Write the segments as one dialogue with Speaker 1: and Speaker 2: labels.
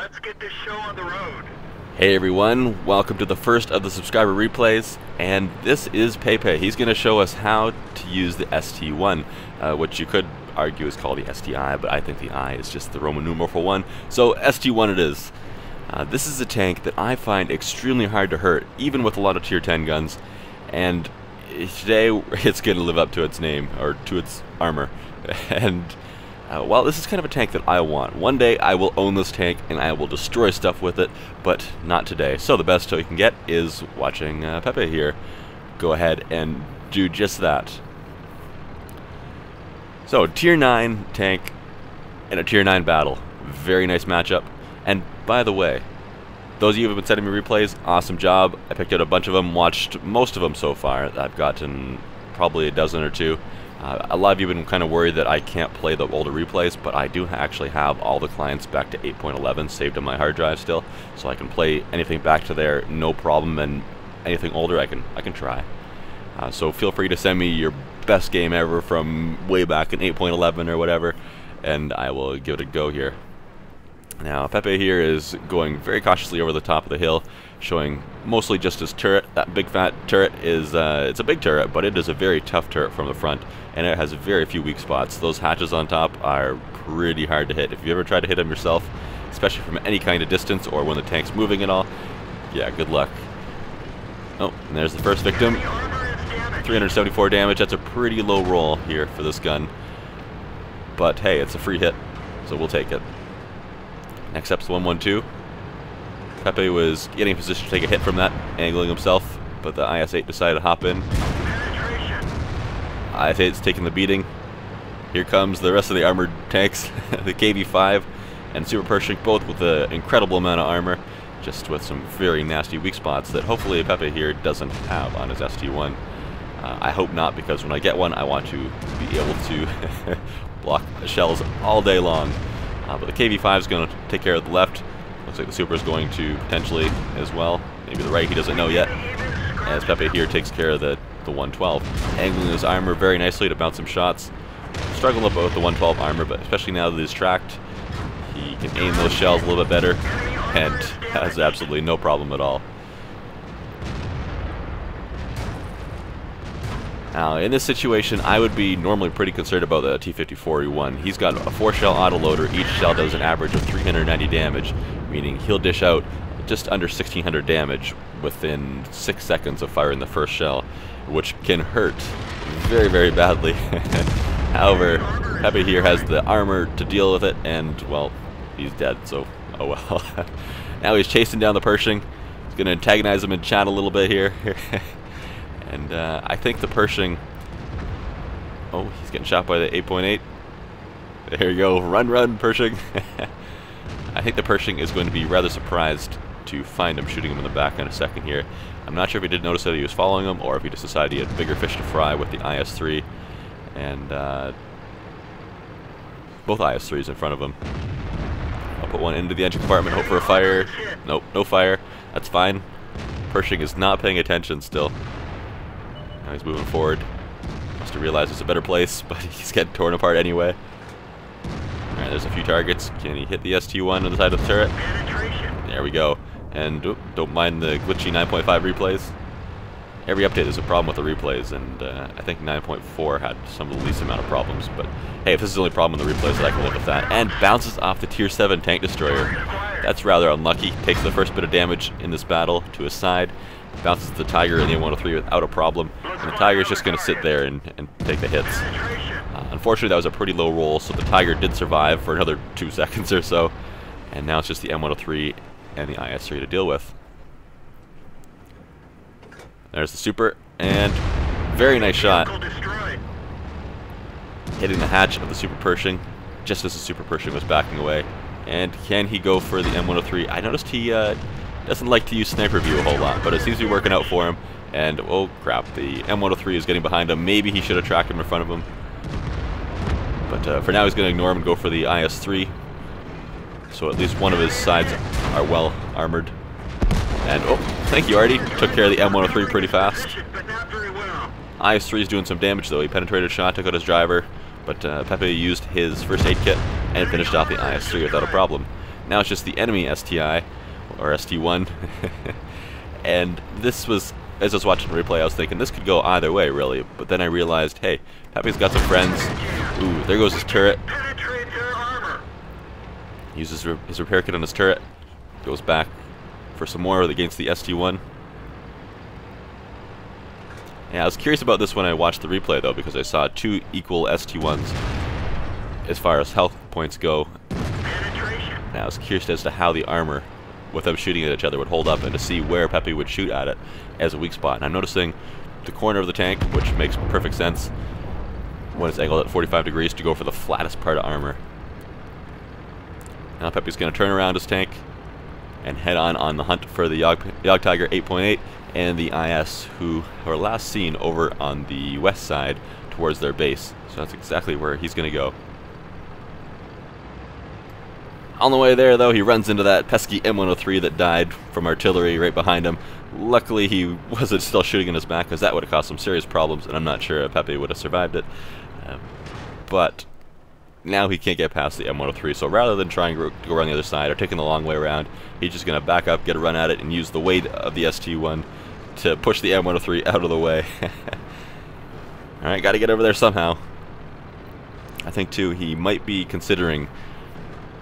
Speaker 1: Let's get this show on the road.
Speaker 2: Hey everyone, welcome to the first of the subscriber replays, and this is Pepe. He's going to show us how to use the ST1, which you could argue is called the STI, but I think the I is just the Roman numeral for 1, so ST1 it is. This is a tank that I find extremely hard to hurt, even with a lot of tier 10 guns, and today it's going to live up to its name, or to its armor, and well, this is kind of a tank that I want. One day I will own this tank and I will destroy stuff with it, but not today. So the best show you can get is watching Pepe here go ahead and do just that. So tier 9 tank in a tier 9 battle. Very nice matchup. And by the way, those of you who have been sending me replays, awesome job. I picked out a bunch of them, watched most of them so far. I've gotten probably a dozen or two. A lot of you have been kind of worried that I can't play the older replays, but I do actually have all the clients back to 8.11 saved on my hard drive still, so I can play anything back to there, no problem, and anything older I can try. So feel free to send me your best game ever from way back in 8.11 or whatever, and I will give it a go here. Now Pepe here is going very cautiously over the top of the hill, showing mostly just his turret. That big fat turret is, it's a big turret, but it is a very tough turret from the front, and it has very few weak spots. Those hatches on top are pretty hard to hit. If you ever try to hit them yourself, especially from any kind of distance or when the tank's moving at all, yeah, good luck. Oh, and there's the first victim. 374 damage, that's a pretty low roll here for this gun. But hey, it's a free hit, so we'll take it. Next up's 112. Pepe was getting in position to take a hit from that, angling himself, but the IS-8 decided to hop in. IS-8's taking the beating. Here comes the rest of the armored tanks, the KV-5 and Super Pershing, both with an incredible amount of armor, just with some very nasty weak spots that hopefully Pepe here doesn't have on his ST1. I hope not, because when I get one, I want to be able to block shells all day long. But the KV-5 is going to take care of the left. Looks like the Super is going to potentially as well. Maybe the right, he doesn't know yet. As Pepe here takes care of the 112. Angling his armor very nicely to bounce some shots. Struggling a little bit with the 112 armor, but especially now that he's tracked, he can aim those shells a little bit better and has absolutely no problem at all. Now, in this situation, I would be normally pretty concerned about the T-54E1. He's got a 4-shell autoloader. Each shell does an average of 390 damage, meaning he'll dish out just under 1,600 damage within 6 seconds of firing the first shell, which can hurt very, very badly. However, Pepe here has the armor to deal with it, and, well, he's dead, so oh well. Now he's chasing down the Pershing. He's going to antagonize him in chat a little bit here. And I think the Pershing... Oh, he's getting shot by the 8.8. There you go. Run, run, Pershing. I think the Pershing is going to be rather surprised to find him shooting him in the back in a second here. I'm not sure if he did notice that he was following him, or if he just decided he had bigger fish to fry with the IS-3. And both IS-3s in front of him. I'll put one into the engine compartment, hope for a fire. Nope, no fire. That's fine. Pershing is not paying attention still. Now he's moving forward. Must have realized it's a better place, but he's getting torn apart anyway. Alright, there's a few targets. Can he hit the ST1 on the side of the turret? There we go. And don't mind the glitchy 9.5 replays. Every update there's a problem with the replays, and I think 9.4 had some of the least amount of problems. But hey, if this is the only problem in the replays, I can live with that. And bounces off the tier 7 tank destroyer. That's rather unlucky. Takes the first bit of damage in this battle to his side. Bounces the Tiger in the M103 without a problem, and the Tiger is just going to sit there and take the hits. Unfortunately, that was a pretty low roll, so the Tiger did survive for another 2 seconds or so, and now it's just the M103 and the IS-3 to deal with. There's the Super, and very nice shot. Hitting the hatch of the Super Pershing, just as the Super Pershing was backing away. And can he go for the M103? I noticed he doesn't like to use sniper view a whole lot, but it seems to be working out for him. And oh crap, the M103 is getting behind him. Maybe he should have tracked him in front of him. But for now he's going to ignore him and go for the IS-3. So at least one of his sides are well armored. And oh, thank you, Artie. Took care of the M103 pretty fast. IS-3 is doing some damage though. He penetrated a shot, took out his driver, but Pepe used his first aid kit and finished off the IS-3 without a problem. Now it's just the enemy STI, or ST1. And this was, as I was watching the replay, I was thinking this could go either way, really. But then I realized, hey, Pepe's got some friends. Ooh, there goes his turret.
Speaker 1: Penetrate their armor.
Speaker 2: Uses his repair kit on his turret. Goes back for some more against the ST1. Yeah, I was curious about this when I watched the replay, though, because I saw two equal ST1s as far as health points go.
Speaker 1: Penetration.
Speaker 2: And I was curious as to how the armor, with them shooting at each other, would hold up, and to see where Pepe would shoot at it as a weak spot. And I'm noticing the corner of the tank, which makes perfect sense when it's angled at 45 degrees, to go for the flattest part of armor. Now Pepe's going to turn around his tank and head on the hunt for the Jagdtiger 8.8 and the IS, who were last seen over on the west side towards their base. So that's exactly where he's going to go. On the way there, though, he runs into that pesky M103 that died from artillery right behind him. Luckily, he wasn't still shooting in his back, because that would have caused some serious problems, and I'm not sure if Pepe would have survived it. But now he can't get past the M103, so rather than trying to go around the other side or taking the long way around, he's just going to back up, get a run at it, and use the weight of the ST1 to push the M103 out of the way. Alright, got to get over there somehow. I think, too, he might be considering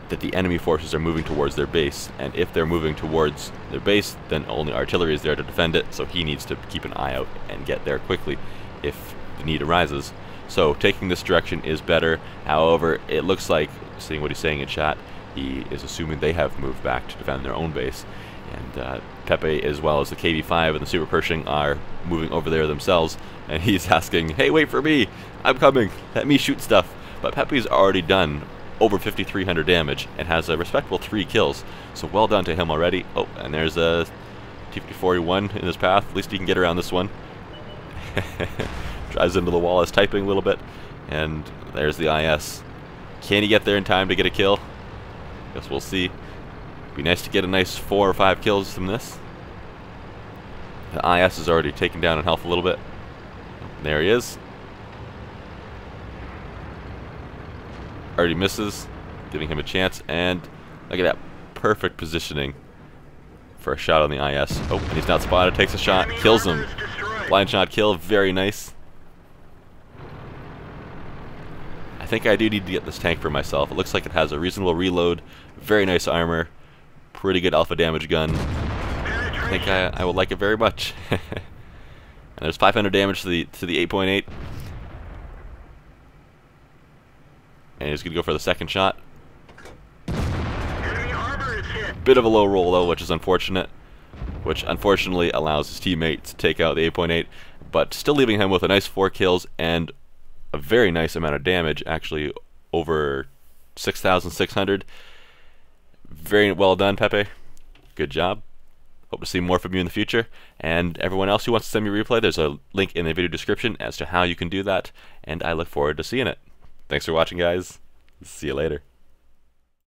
Speaker 2: that the enemy forces are moving towards their base, and if they're moving towards their base, then only artillery is there to defend it, so he needs to keep an eye out and get there quickly if the need arises. So taking this direction is better. However, it looks like, seeing what he's saying in chat, he is assuming they have moved back to defend their own base, and Pepe, as well as the KV-5 and the Super Pershing, are moving over there themselves, and he's asking, hey, wait for me, I'm coming, let me shoot stuff. But Pepe's already done over 5,300 damage and has a respectable 3 kills, so well done to him already. Oh, and there's a T-50-41 in his path. At least he can get around this one. Drives into the wall, is typing a little bit, and there's the IS. Can he get there in time to get a kill? Guess we'll see. Be nice to get a nice 4 or 5 kills from this. The IS is already taken down in health a little bit. There he is. Already misses, giving him a chance, and look at that perfect positioning for a shot on the IS. Oh, and he's not spotted, takes a shot, kills him. Blind shot kill, very nice. I think I do need to get this tank for myself. It looks like it has a reasonable reload, very nice armor, pretty good alpha damage gun. I think I would like it very much. And there's 500 damage to the 8.8. And he's going to go for the second shot. Bit of a low roll, though, which is unfortunate. Which unfortunately allows his teammate to take out the 8.8, but still leaving him with a nice 4 kills and a very nice amount of damage, actually over 6,600. Very well done, Pepe. Good job. Hope to see more from you in the future. And everyone else who wants to send me a replay, there's a link in the video description as to how you can do that, and I look forward to seeing it. Thanks for watching, guys. See you later.